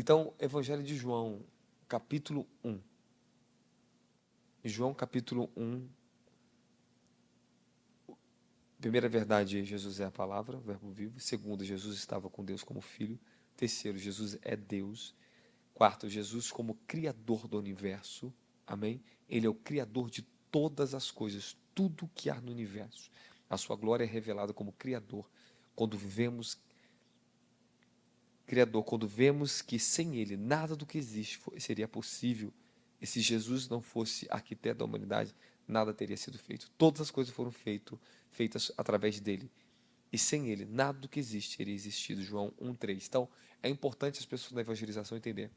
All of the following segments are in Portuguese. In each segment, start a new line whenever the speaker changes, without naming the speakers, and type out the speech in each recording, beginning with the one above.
Então, Evangelho de João, capítulo 1. João, capítulo 1. Primeira verdade, Jesus é a palavra, o verbo vivo. Segundo, Jesus estava com Deus como filho. Terceiro, Jesus é Deus. Quarto, Jesus como criador do universo. Amém? Ele é o criador de todas as coisas, tudo que há no universo. A sua glória é revelada como criador. Quando vemos que sem ele nada do que existe seria possível, e se Jesus não fosse arquiteto da humanidade, nada teria sido feito. Todas as coisas foram feitas através dele. E sem ele, nada do que existe teria existido. João 1,3. Então, é importante as pessoas da evangelização entender.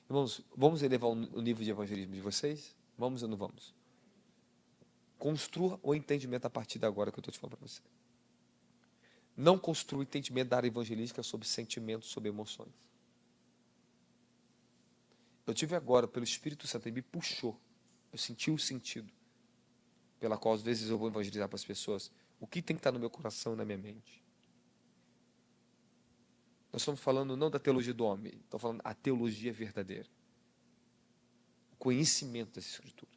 Irmãos, vamos elevar o nível de evangelismo de vocês? Vamos ou não vamos? Construa o entendimento a partir de agora que eu estou te falando para você. Não construa o entendimento da área evangelística sobre sentimentos, sobre emoções. Eu tive agora, pelo Espírito Santo, ele me puxou. Eu senti o sentido. Pela qual, às vezes, eu vou evangelizar para as pessoas. O que tem que estar no meu coração e na minha mente? Nós estamos falando não da teologia do homem. Estamos falando a teologia verdadeira. O conhecimento das Escrituras.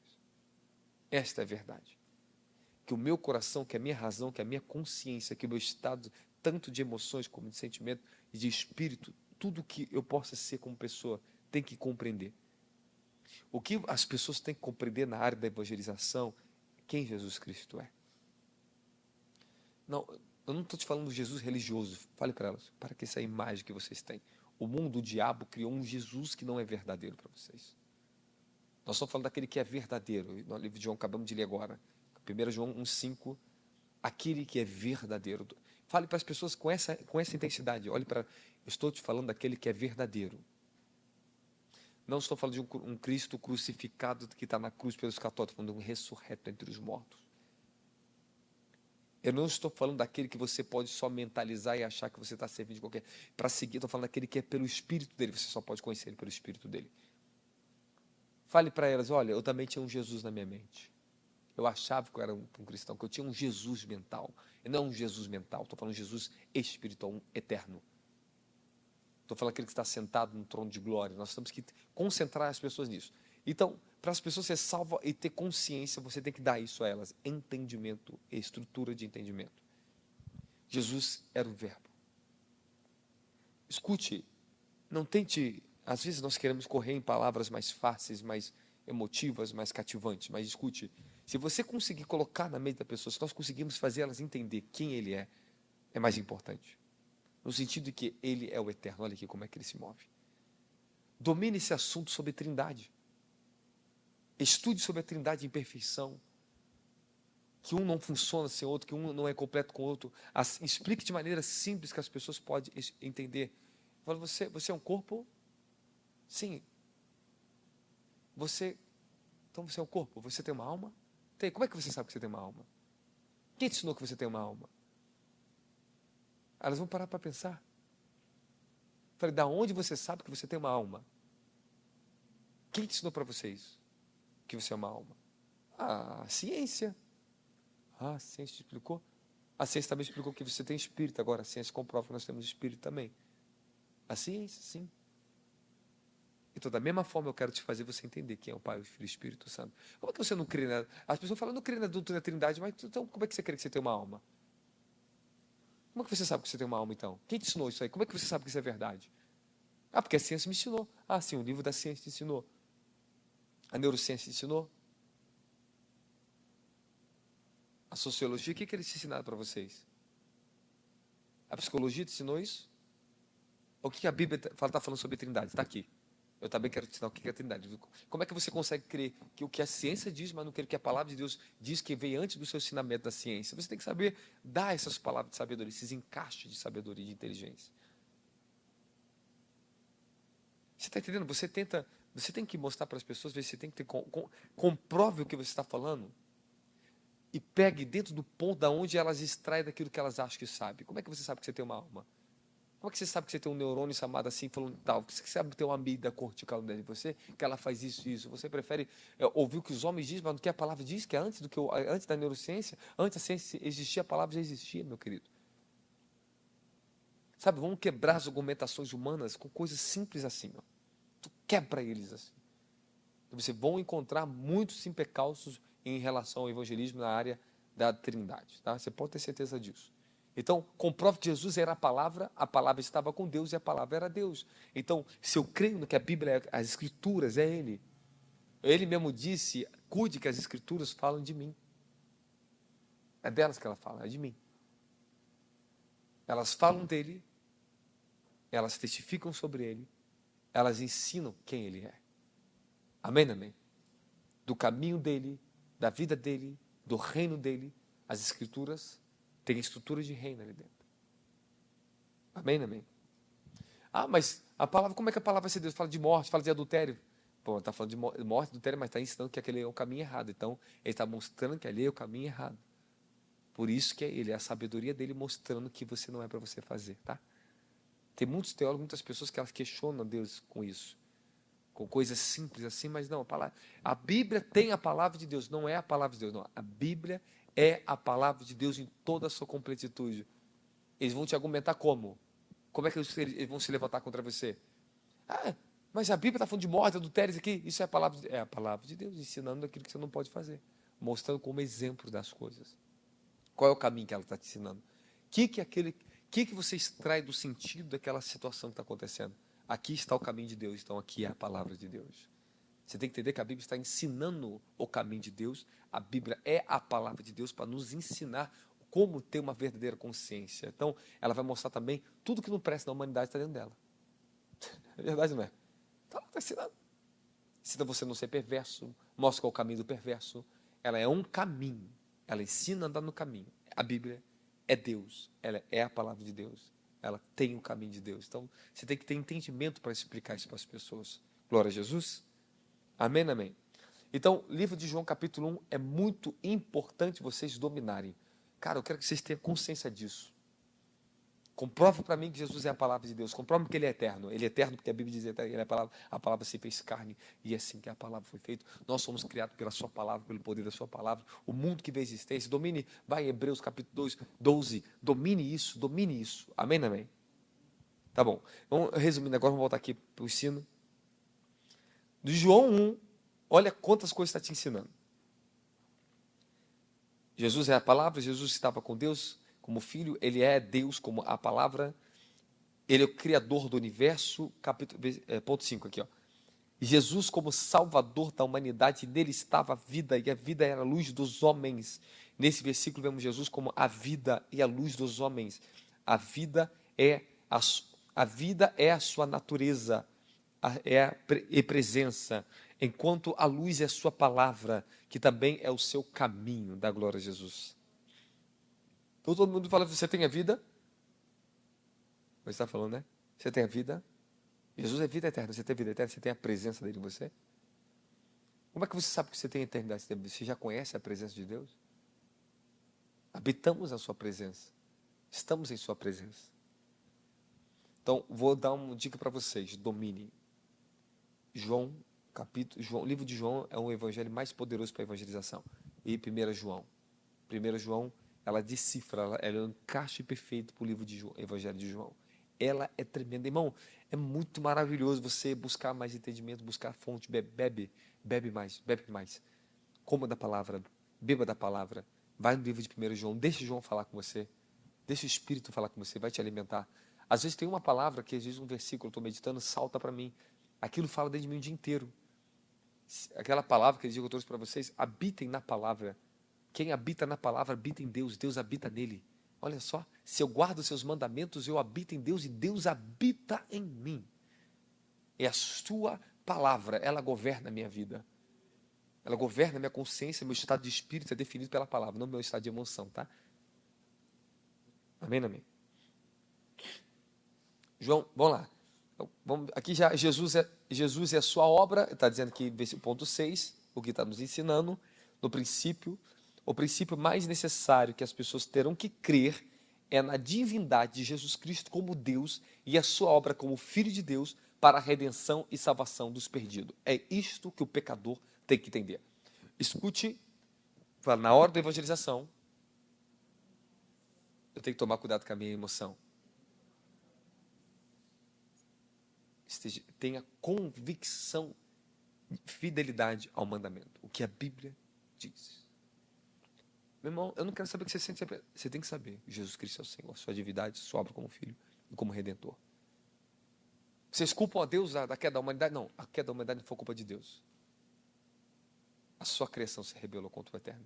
Esta é a verdade. Que o meu coração, que a minha razão, que a minha consciência, que o meu estado, tanto de emoções como de sentimento e de espírito, tudo que eu possa ser como pessoa, tem que compreender. O que as pessoas têm que compreender na área da evangelização, quem Jesus Cristo é. Não, eu não estou te falando do Jesus religioso. Fale para elas, para que essa imagem que vocês têm. O mundo, o diabo, criou um Jesus que não é verdadeiro para vocês. Nós estamos falando daquele que é verdadeiro. No livro de João, acabamos de ler agora. 1 João 1,5. Aquele que é verdadeiro. Fale para as pessoas com essa intensidade. Olhe para... Eu estou te falando daquele que é verdadeiro. Não estou falando de um Cristo crucificado que está na cruz pelos católicos. Estou falando de um ressurreto entre os mortos. Eu não estou falando daquele que você pode só mentalizar e achar que você está servindo de qualquer... Para seguir, estou falando daquele que é pelo Espírito dele. Você só pode conhecer ele pelo Espírito dele. Fale para elas, olha, eu também tinha um Jesus na minha mente. Eu achava que eu era um cristão, que eu tinha um Jesus mental. E não um Jesus mental, estou falando de Jesus espiritual, um eterno. Estou falando daquele que está sentado no trono de glória. Nós temos que concentrar as pessoas nisso. Então, para as pessoas ser salvas e ter consciência, você tem que dar isso a elas. Entendimento, estrutura de entendimento. Jesus era o verbo. Escute, não tente... Às vezes nós queremos correr em palavras mais fáceis, mais emotivas, mais cativantes. Mas escute, se você conseguir colocar na mente da pessoa, se nós conseguirmos fazer elas entender quem ele é mais importante. No sentido de que ele é o eterno. Olha aqui como é que ele se move. Domine esse assunto sobre trindade. Estude sobre a trindade em perfeição. Que um não funciona sem o outro, que um não é completo com o outro. Explique de maneira simples que as pessoas podem entender. Fala, você é um corpo? Sim. Então você é um corpo? Você tem uma alma? Tem. Como é que você sabe que você tem uma alma? Quem te ensinou que você tem uma alma? Elas vão parar para pensar. Falei, da onde você sabe que você tem uma alma? Quem te ensinou para vocês que você é uma alma? A ciência. A ciência te explicou? A ciência também explicou que você tem espírito. Agora a ciência comprova que nós temos espírito também. A ciência, sim. Então, da mesma forma, eu quero te fazer você entender quem é o Pai, o Filho e o Espírito Santo. Como é que você não crê na... As pessoas falam, não crê na doutrina da Trindade, mas então como é que você crê que você tem uma alma? Como é que você sabe que você tem uma alma, então? Quem te ensinou isso aí? Como é que você sabe que isso é verdade? Ah, porque a ciência me ensinou. Ah, sim, o livro da ciência te ensinou. A neurociência te ensinou. A sociologia, o que eles te ensinaram para vocês? A psicologia te ensinou isso? O que a Bíblia está falando sobre a Trindade? Está aqui. Eu também quero te ensinar o que é a Trindade. Como é que você consegue crer que o que a ciência diz, mas não crer que a palavra de Deus diz que veio antes do seu ensinamento da ciência? Você tem que saber dar essas palavras de sabedoria, esses encaixes de sabedoria e de inteligência. Você está entendendo? Você tem que mostrar para as pessoas, você tem que ter, comprove o que você está falando e pegue dentro do ponto da onde elas extraem daquilo que elas acham que sabem. Como é que você sabe que você tem uma alma? Como é que você sabe que você tem um neurônio chamado assim, falando tal? Você sabe que tem uma amígdala cortical dentro de você, que ela faz isso e isso. Você prefere ouvir o que os homens dizem, mas do que a palavra diz, que é antes da neurociência, antes da ciência existir, a palavra já existia, meu querido. Sabe, vamos quebrar as argumentações humanas com coisas simples assim. Ó. quebra eles assim. Então, vocês vão encontrar muitos percalços em relação ao evangelismo na área da Trindade, tá? Você pode ter certeza disso. Então, comprove que Jesus era a palavra estava com Deus e a palavra era Deus. Então, se eu creio no que a Bíblia, as Escrituras, é Ele. Ele mesmo disse, cuide que as Escrituras falam de mim. É delas que ela fala, é de mim. Elas falam dele, elas testificam sobre ele, elas ensinam quem ele é. Amém, amém? Do caminho dele, da vida dele, do reino dele, as Escrituras têm estrutura de reino ali dentro. Amém, amém? Ah, mas a palavra, como é que a palavra vai ser Deus? Fala de morte, fala de adultério. Pô, está falando de morte, adultério, mas está ensinando que aquele é o caminho errado. Então, ele está mostrando que ali é o caminho errado. Por isso que é a sabedoria dele mostrando que você não é para você fazer, tá? Tem muitos teólogos, muitas pessoas que elas questionam Deus com isso. Com coisas simples assim, mas não, a Bíblia tem a palavra de Deus, não é a palavra de Deus, não. A Bíblia é a palavra de Deus em toda a sua completitude. Eles vão te argumentar como? Como é que eles vão se levantar contra você? Ah, mas a Bíblia está falando de morte, adultérios aqui, isso é a palavra de Deus, ensinando aquilo que você não pode fazer, mostrando como exemplo das coisas. Qual é o caminho que ela está te ensinando? O que você extrai do sentido daquela situação que está acontecendo? Aqui está o caminho de Deus, então aqui é a palavra de Deus. Você tem que entender que a Bíblia está ensinando o caminho de Deus. A Bíblia é a palavra de Deus para nos ensinar como ter uma verdadeira consciência. Então, ela vai mostrar também tudo que não presta na humanidade está dentro dela. É verdade, não é? Está ensinando. Ensina você a não ser perverso, mostra qual é o caminho do perverso. Ela é um caminho. Ela ensina a andar no caminho. A Bíblia é Deus. Ela é a palavra de Deus. Ela tem o caminho de Deus. Então, você tem que ter entendimento para explicar isso para as pessoas. Glória a Jesus. Amém, amém. Então, livro de João, capítulo 1, é muito importante vocês dominarem. Cara, eu quero que vocês tenham consciência disso. Comprove para mim que Jesus é a palavra de Deus. Comprove que Ele é eterno. Ele é eterno porque a Bíblia diz que Ele é a palavra se fez carne. E é assim que a palavra foi feita. Nós somos criados pela sua palavra, pelo poder da sua palavra. O mundo que vê existência. Domine, vai em Hebreus capítulo 12. Domine isso, domine isso. Amém, amém? Tá bom. Vamos resumindo agora, vamos voltar aqui para o ensino. De João 1, olha quantas coisas está te ensinando. Jesus é a palavra, Jesus estava com Deus como filho, ele é Deus como a palavra, ele é o criador do universo, ponto 5 aqui, ó. Jesus como salvador da humanidade, nele estava a vida, e a vida era a luz dos homens. Nesse versículo vemos Jesus como a vida e a luz dos homens. A vida é a sua natureza, é a presença, enquanto a luz é a sua palavra, que também é o seu caminho, da glória a Jesus. Então todo mundo fala, você tem a vida? Você está falando, né? Você tem a vida? Jesus é vida eterna, você tem vida eterna, você tem a presença dele em você? Como é que você sabe que você tem a eternidade? Você já conhece a presença de Deus? Habitamos a sua presença. Estamos em sua presença. Então, vou dar uma dica para vocês, domine. Livro de João é um evangelho mais poderoso para a evangelização. E 1 João. 1 João, ela decifra, ela é um encaixe perfeito para o livro de João, evangelho de João. Ela é tremenda. Irmão, é muito maravilhoso você buscar mais entendimento, buscar fonte, bebe mais. Coma da palavra, beba da palavra. Vai no livro de 1 João, deixa João falar com você. Deixa o Espírito falar com você, vai te alimentar. Às vezes tem uma palavra que, às vezes um versículo, eu estou meditando, salta para mim. Aquilo fala dentro de mim o dia inteiro. Aquela palavra que eu trouxe para vocês, habitem na palavra. Quem habita na palavra, habita em Deus, Deus habita nele. Olha só, se eu guardo os seus mandamentos, eu habito em Deus e Deus habita em mim. É a sua palavra, ela governa a minha vida. Ela governa a minha consciência, meu estado de espírito é definido pela palavra, não meu estado de emoção, tá? Amém, amém? João, vamos lá. Aqui já Jesus é a sua obra, está dizendo aqui, ponto 6, o que está nos ensinando, no princípio, o princípio mais necessário que as pessoas terão que crer é na divindade de Jesus Cristo como Deus e a sua obra como Filho de Deus para a redenção e salvação dos perdidos. É isto que o pecador tem que entender. Escute, na hora da evangelização, eu tenho que tomar cuidado com a minha emoção. tenha convicção, fidelidade ao mandamento, o que a Bíblia diz. Meu irmão, eu não quero saber o que você sente, você tem que saber, Jesus Cristo é o Senhor, sua divindade sobra como Filho e como Redentor. Vocês culpam a Deus da queda da humanidade? Não, a queda da humanidade não foi culpa de Deus. A sua criação se rebelou contra o Eterno.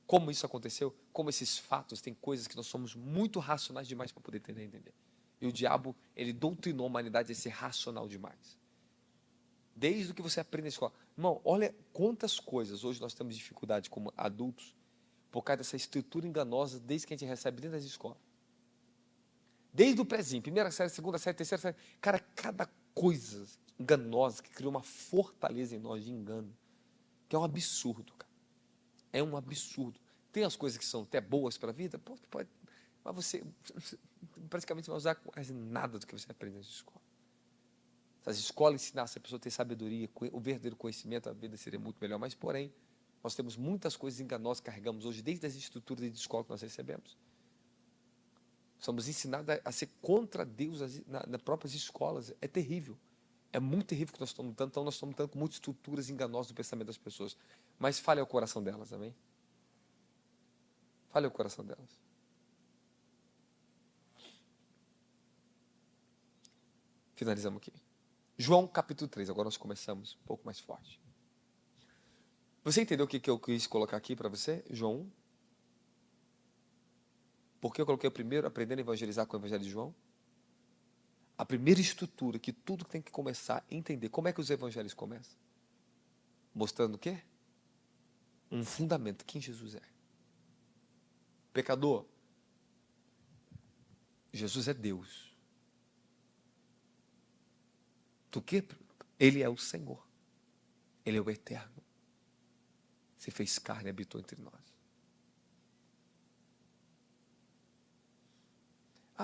Como isso aconteceu? Como esses fatos, tem coisas que nós somos muito racionais demais para poder entender. E o diabo, ele doutrinou a humanidade a ser racional demais. Desde o que você aprende na escola. Irmão, olha quantas coisas hoje nós temos dificuldade como adultos por causa dessa estrutura enganosa desde que a gente recebe dentro das escolas. Desde o prézinho, primeira série, segunda série, terceira série. Cara, cada coisa enganosa que criou uma fortaleza em nós de engano, que é um absurdo, cara. É um absurdo. Tem as coisas que são até boas para a vida, pode, mas você praticamente não vai usar quase nada do que você aprende na escola. Se as escolas ensinassem a pessoa a ter sabedoria, o verdadeiro conhecimento, a vida seria muito melhor. Mas, porém, nós temos muitas coisas enganosas que carregamos hoje, desde as estruturas de escola que nós recebemos. Somos ensinados a ser contra Deus nas próprias escolas. É terrível. É muito terrível que nós estamos lutando. Então, nós estamos lutando com muitas estruturas enganosas no pensamento das pessoas. Mas fale ao coração delas, amém? Fale ao coração delas. Finalizamos aqui. João capítulo 3, agora nós começamos um pouco mais forte. Você entendeu o que eu quis colocar aqui para você? João 1. Por que eu coloquei o primeiro, aprendendo a evangelizar com o Evangelho de João? A primeira estrutura que tudo tem que começar a entender. Como é que os evangelhos começam? Mostrando o quê? Um fundamento, quem Jesus é. Pecador, Jesus é Deus. Do que? Ele é o Senhor. Ele é o Eterno. Se fez carne e habitou entre nós.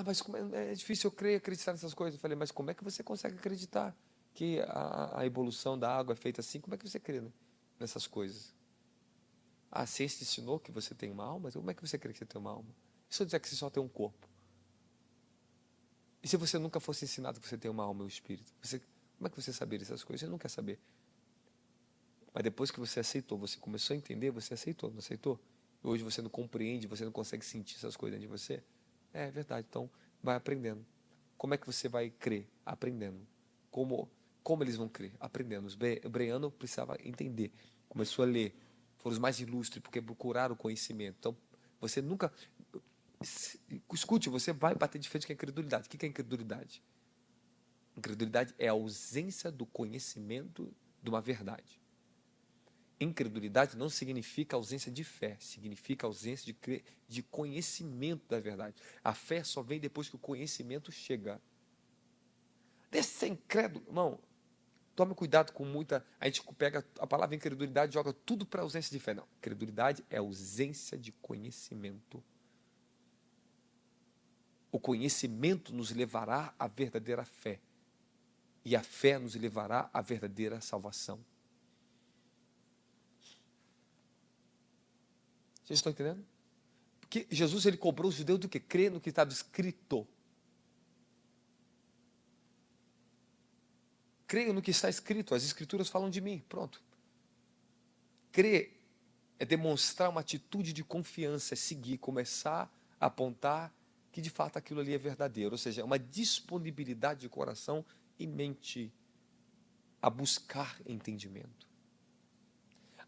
Mas é difícil eu crer, acreditar nessas coisas. Eu falei, mas como é que você consegue acreditar que a evolução da água é feita assim? Como é que você crê nessas coisas? A ciência ensinou que você tem uma alma? Como é que você crê que você tem uma alma? E se eu disser que você só tem um corpo? E se você nunca fosse ensinado que você tem uma alma e um espírito? Como é que você saberia essas coisas? Você não quer saber. Mas depois que você aceitou, você começou a entender, você aceitou, não aceitou? E hoje você não compreende, você não consegue sentir essas coisas dentro de você? É verdade, então vai aprendendo. Como é que você vai crer? Aprendendo. Como eles vão crer? Aprendendo. Os Bereanos precisavam entender. Começou a ler. Foram os mais ilustres, porque procuraram o conhecimento. Então, você nunca... Escute, você vai bater de frente com a incredulidade. O que é incredulidade? Incredulidade é a ausência do conhecimento de uma verdade. Incredulidade não significa ausência de fé, significa ausência de conhecimento da verdade. A fé só vem depois que o conhecimento chega. Desse ser incrédulo, irmão, tome cuidado com muita... A gente pega a palavra incredulidade e joga tudo para ausência de fé. Não, incredulidade é ausência de conhecimento. O conhecimento nos levará à verdadeira fé. E a fé nos levará à verdadeira salvação. Vocês estão entendendo? Porque Jesus, ele cobrou os judeus do que? Crer no que estava escrito. Creio no que está escrito. As escrituras falam de mim. Pronto. Crer é demonstrar uma atitude de confiança, é seguir, começar a apontar que de fato aquilo ali é verdadeiro. Ou seja, é uma disponibilidade de coração e mente a buscar entendimento.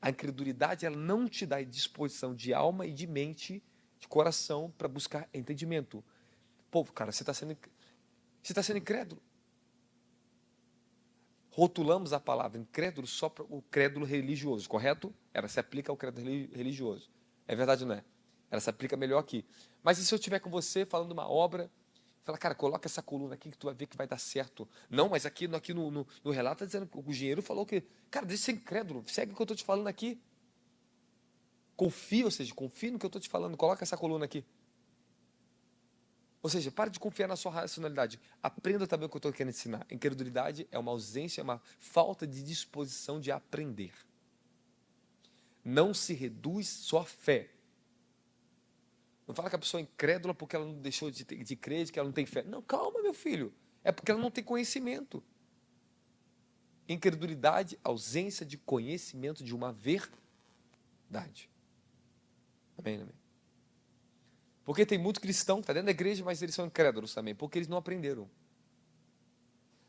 A incredulidade, ela não te dá disposição de alma e de mente, de coração, para buscar entendimento. Pô, cara, você está sendo incrédulo. Rotulamos a palavra incrédulo só para o crédulo religioso, correto? Ela se aplica ao crédulo religioso. É verdade ou não é? Ela se aplica melhor aqui. Mas e se eu estiver com você falando uma obra, fala, cara, coloca essa coluna aqui que tu vai ver que vai dar certo. Não, mas aqui no relato está dizendo que o engenheiro falou que, cara, deixa de ser incrédulo, segue o que eu estou te falando aqui. Confia, ou seja, confia no que eu estou te falando, coloca essa coluna aqui. Ou seja, pare de confiar na sua racionalidade. Aprenda também o que eu estou querendo ensinar. Incredulidade é uma ausência, é uma falta de disposição de aprender. Não se reduz só a fé. Não fala que a pessoa é incrédula porque ela não deixou de crer, que ela não tem fé. Não, calma, meu filho. É porque ela não tem conhecimento. Incredulidade, ausência de conhecimento de uma verdade. Amém, amém. Porque tem muito cristão que está dentro da igreja, mas eles são incrédulos também, porque eles não aprenderam.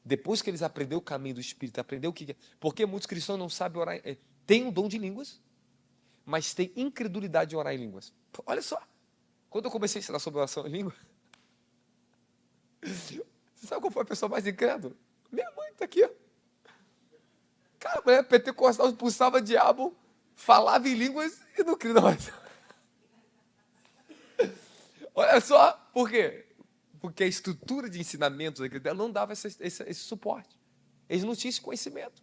Depois que eles aprenderam o caminho do Espírito, aprenderam o que é. Porque muitos cristãos não sabem orar, tem o dom de línguas, mas tem incredulidade de orar em línguas. Olha só, quando eu comecei a ensinar sobre oração em língua, você sabe qual foi a pessoa mais incrédula? Minha mãe está aqui, ó. Cara, a mulher pentecostal expulsava diabo, falava em línguas e não cria mais. Olha só, por quê? Porque a estrutura de ensinamento dela não dava esse suporte. Eles não tinham esse conhecimento.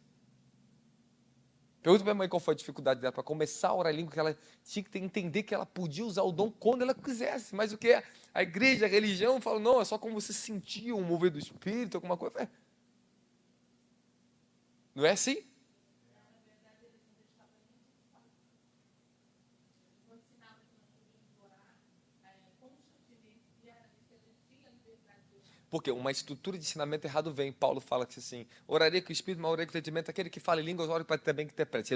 Pergunta para minha mãe qual foi a dificuldade dela para começar a orar em língua, que ela tinha que entender que ela podia usar o dom quando ela quisesse. Mas o que é? A igreja, a religião, fala, não, é só como você sentia um mover do Espírito, alguma coisa. Não é assim? Porque uma estrutura de ensinamento errado vem. Paulo fala que assim, oraria com o Espírito, mas oraria com o entendimento. Aquele que fala em línguas, ora para também que interprete.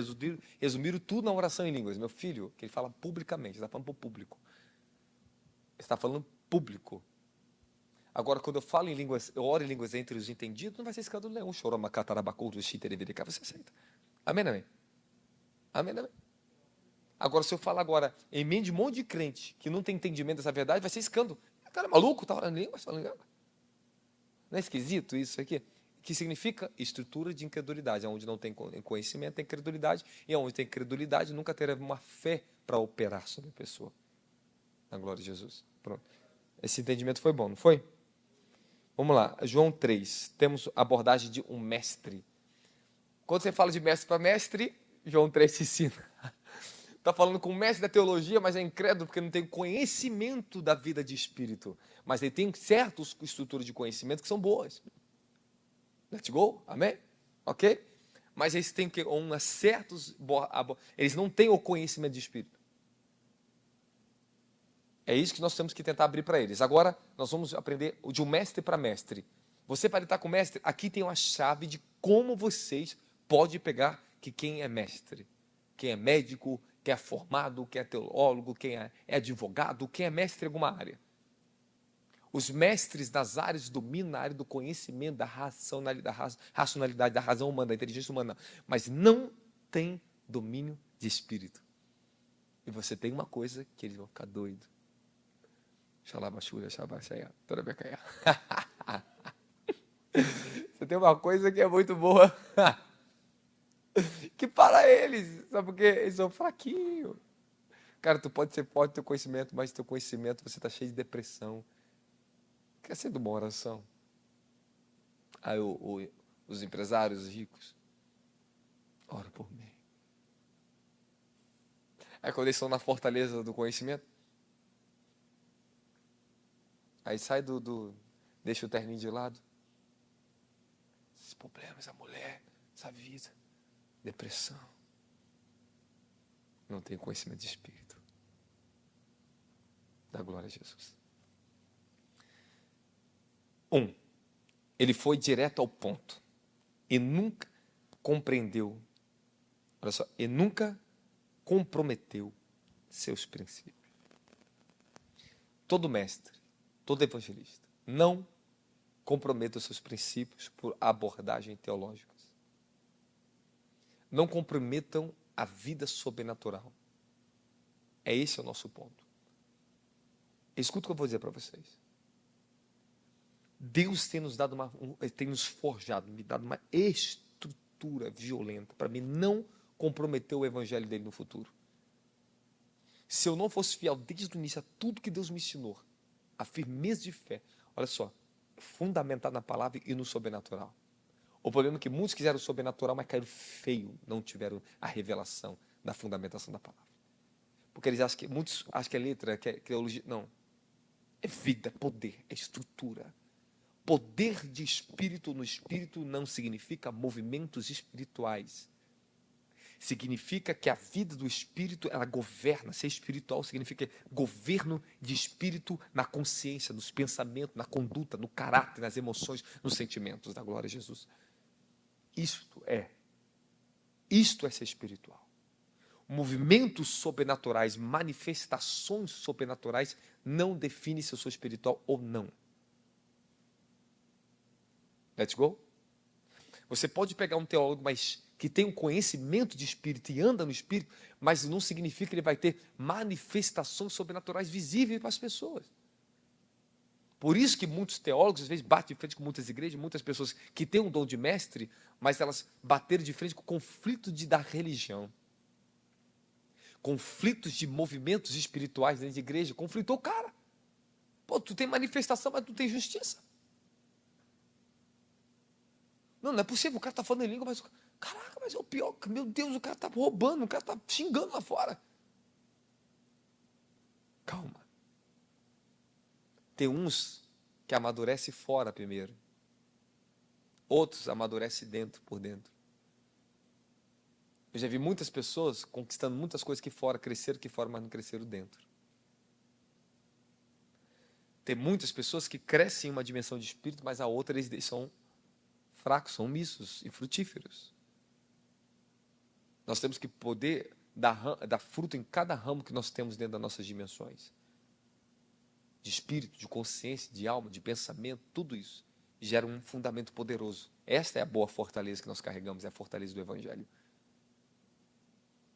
Resumiram tudo na oração em línguas. Meu filho, que ele fala publicamente, ele está falando para o público. Ele está falando público. Agora, quando eu falo em línguas, eu oro em línguas entre os entendidos, não vai ser escândalo nenhum. Você aceita. Amém, amém? Amém, amém? Agora, se eu falar agora em meio de um monte de crente que não tem entendimento dessa verdade, vai ser escândalo. O cara é maluco, está orando em línguas, falando em línguas. Não é esquisito isso aqui? Que significa estrutura de incredulidade. Onde não tem conhecimento, tem credulidade. E onde tem credulidade, nunca terá uma fé para operar sobre a pessoa. Na glória de Jesus. Pronto. Esse entendimento foi bom, não foi? Vamos lá. João 3. Temos a abordagem de um mestre. Quando você fala de mestre para mestre, João 3 se ensina. Está falando com o mestre da teologia, mas é incrédulo porque não tem conhecimento da vida de espírito. Mas ele tem certas estruturas de conhecimento que são boas. Let's go? Amém? Ok? Mas eles têm que eles não têm o conhecimento de espírito. É isso que nós temos que tentar abrir para eles. Agora, nós vamos aprender de um mestre para mestre. Você, para estar com o mestre, aqui tem uma chave de como vocês podem pegar que quem é mestre. Quem é médico, quem é formado, quem é teólogo, quem é advogado, quem é mestre em alguma área. Os mestres das áreas dominam a área do conhecimento, da racionalidade, da razão humana, da inteligência humana, mas não tem domínio de espírito. E você tem uma coisa que eles vão ficar doidos. Você tem uma coisa que é muito boa. Que para eles, sabe por quê? Eles são fraquinhos. Cara, tu pode ser forte teu conhecimento, mas teu conhecimento você está cheio de depressão. Quer ser de uma oração? Aí os empresários ricos, ora por mim. Aí quando eles estão na fortaleza do conhecimento, aí sai deixa o terninho de lado. Esses problemas, a mulher, essa vida, depressão. Não tem conhecimento de espírito. Da glória a Jesus. Ele foi direto ao ponto. E nunca compreendeu, olha só, e nunca comprometeu seus princípios. Todo mestre, todo evangelista, não comprometa os seus princípios por abordagem teológicas. Não comprometam a vida sobrenatural. Esse é o nosso ponto. Escuta o que eu vou dizer para vocês. Deus tem nos dado tem nos forjado, me dado uma estrutura violenta para mim não comprometer o evangelho dele no futuro. Se eu não fosse fiel desde o início a tudo que Deus me ensinou, a firmeza de fé, olha só, fundamentada na palavra e no sobrenatural. O problema é que muitos quiseram o sobrenatural, mas caíram feio, não tiveram a revelação da fundamentação da palavra. Porque eles acham que, muitos acham que é letra, que é teologia. Não. É vida, é poder, é estrutura. Poder de espírito no espírito não significa movimentos espirituais. Significa que a vida do espírito, ela governa. Ser espiritual significa governo de espírito na consciência, nos pensamentos, na conduta, no caráter, nas emoções, nos sentimentos. Da glória a Jesus. Isto é ser espiritual. Movimentos sobrenaturais, manifestações sobrenaturais não definem se eu sou espiritual ou não. Let's go? Você pode pegar um teólogo, mas que tem um conhecimento de espírito e anda no espírito, mas não significa que ele vai ter manifestações sobrenaturais visíveis para as pessoas. Por isso que muitos teólogos, às vezes, batem de frente com muitas igrejas, muitas pessoas que têm um dom de mestre, mas elas bateram de frente com o conflito da religião. Conflitos de movimentos espirituais dentro de igreja. Conflitou o cara. Pô, tu tem manifestação, mas tu tem justiça. Não é possível, o cara está falando em língua, mas... Caraca, mas é o pior. Meu Deus, o cara está roubando, o cara está xingando lá fora. Calma. Tem uns que amadurecem fora primeiro. Outros amadurecem dentro, por dentro. Eu já vi muitas pessoas conquistando muitas coisas aqui fora, cresceram aqui fora, mas não cresceram dentro. Tem muitas pessoas que crescem em uma dimensão de espírito, mas a outra eles são fracos, são omissos e frutíferos. Nós temos que poder dar fruto em cada ramo que nós temos dentro das nossas dimensões. De espírito, de consciência, de alma, de pensamento, tudo isso gera um fundamento poderoso. Esta é a boa fortaleza que nós carregamos, é a fortaleza do Evangelho.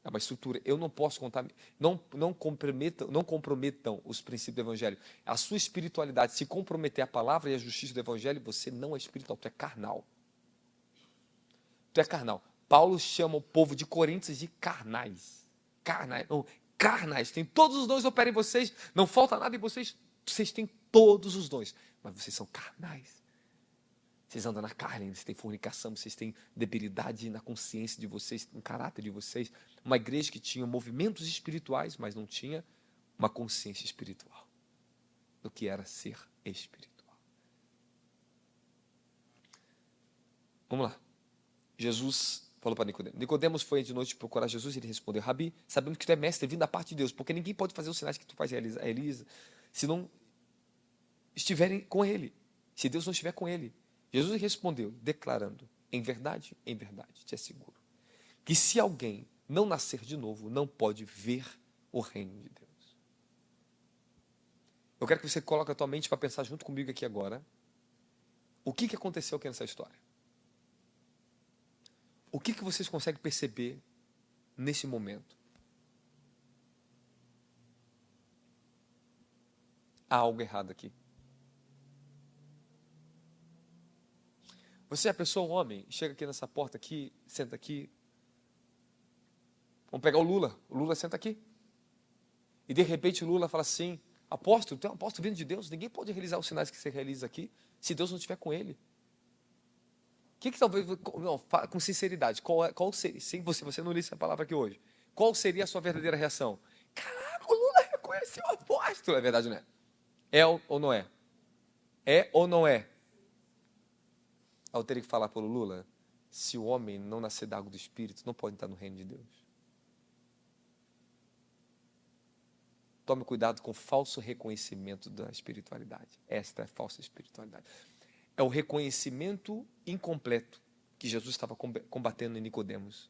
É uma estrutura. Eu não posso contar, não comprometam os princípios do Evangelho. A sua espiritualidade, se comprometer a palavra e a justiça do Evangelho, você não é espiritual, tu é carnal. Tu é carnal. Paulo chama o povo de Coríntios de carnais. Carnais. Tem todos os dons operam em vocês, não falta nada em vocês. Vocês têm todos os dons, mas vocês são carnais. Vocês andam na carne, vocês têm fornicação, vocês têm debilidade na consciência de vocês, no caráter de vocês. Uma igreja que tinha movimentos espirituais, mas não tinha uma consciência espiritual do que era ser espiritual. Vamos lá. Jesus falou para Nicodemos. Nicodemos foi de noite procurar Jesus e ele respondeu: Rabi, sabemos que tu é mestre vindo da parte de Deus, porque ninguém pode fazer os sinais que tu faz a Elisa, se não estiverem com ele, se Deus não estiver com ele. Jesus respondeu, declarando, em verdade, te asseguro, que se alguém não nascer de novo, não pode ver o reino de Deus. Eu quero que você coloque a tua mente para pensar junto comigo aqui agora, o que aconteceu aqui nessa história? O que vocês conseguem perceber nesse momento? Há algo errado aqui. Você é a pessoa, um homem, chega aqui nessa porta aqui, senta aqui. Vamos pegar o Lula senta aqui. E de repente o Lula fala assim, apóstolo, tu é um apóstolo vindo de Deus, ninguém pode realizar os sinais que você realiza aqui, se Deus não estiver com ele. O que talvez, não, com sinceridade, qual seria, se você não disse a palavra aqui hoje, qual seria a sua verdadeira reação? Caraca, o Lula reconheceu o apóstolo, é verdade, não é? É ou não é? É ou não é? Eu teria que falar para o Lula, se o homem não nascer da água do Espírito, não pode entrar no reino de Deus. Tome cuidado com o falso reconhecimento da espiritualidade. Esta é a falsa espiritualidade. É o reconhecimento incompleto que Jesus estava combatendo em Nicodemos.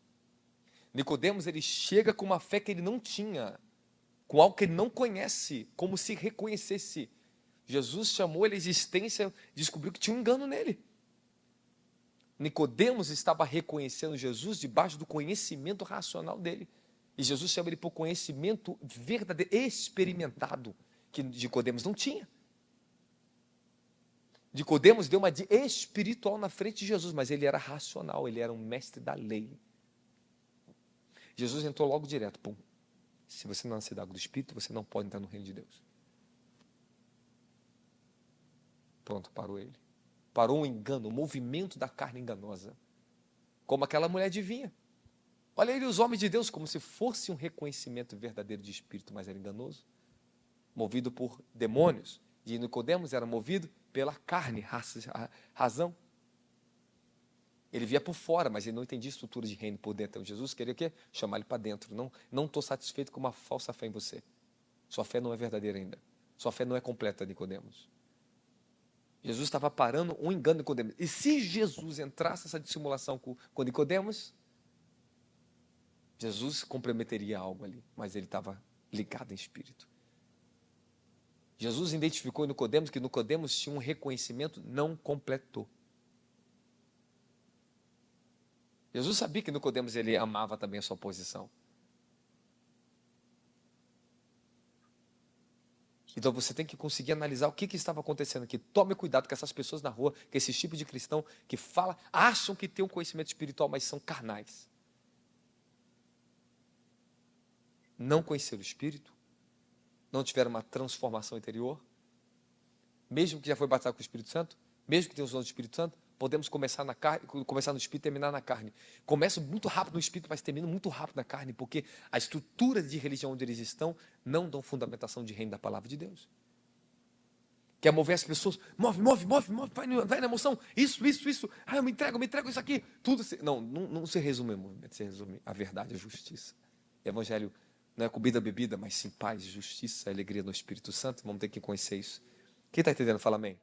Nicodemos, ele chega com uma fé que ele não tinha, com algo que ele não conhece, como se reconhecesse. Jesus chamou ele à existência, descobriu que tinha um engano nele. Nicodemos estava reconhecendo Jesus debaixo do conhecimento racional dele. E Jesus chama ele por conhecimento verdadeiro, experimentado, que Nicodemos não tinha. Nicodemos deu uma de espiritual na frente de Jesus, mas ele era racional, ele era um mestre da lei. Jesus entrou logo direto, pum. Se você não nascer da água do Espírito, você não pode entrar no reino de Deus. Pronto, parou ele. Parou um engano, um movimento da carne enganosa. Como aquela mulher adivinha. Olha ele, os homens de Deus, como se fosse um reconhecimento verdadeiro de espírito, mas era enganoso. Movido por demônios. E Nicodemos era movido pela carne, razão. Ele via por fora, mas ele não entendia estrutura de reino por dentro. Então Jesus queria o quê? Chamar ele para dentro. Não estou satisfeito com uma falsa fé em você. Sua fé não é verdadeira ainda. Sua fé não é completa, Nicodemos. Jesus estava parando um engano de Nicodemos. E se Jesus entrasse nessa dissimulação com Nicodemos, Jesus comprometeria algo ali, mas ele estava ligado em espírito. Jesus identificou em Nicodemos que Nicodemos tinha um reconhecimento não completo. Jesus sabia que Nicodemos ele amava também a sua posição. Então você tem que conseguir analisar o que estava acontecendo aqui. Tome cuidado com essas pessoas na rua, com esses tipos de cristão que falam, acham que tem um conhecimento espiritual, mas são carnais. Não conheceram o Espírito, não tiveram uma transformação interior, mesmo que já foi batizado com o Espírito Santo, mesmo que tenha os dons do Espírito Santo, podemos começar na carne, começar no Espírito e terminar na carne. Começo muito rápido no Espírito, mas termino muito rápido na carne, porque a estrutura de religião onde eles estão não dão fundamentação de reino da palavra de Deus. Quer mover as pessoas, move, vai na emoção, isso, eu me entrego isso aqui, tudo. Não se resume a movimento, se resume a verdade, a justiça. Evangelho não é comida, bebida, mas sim paz, justiça, alegria no Espírito Santo. Vamos ter que conhecer isso. Quem está entendendo, fala amém.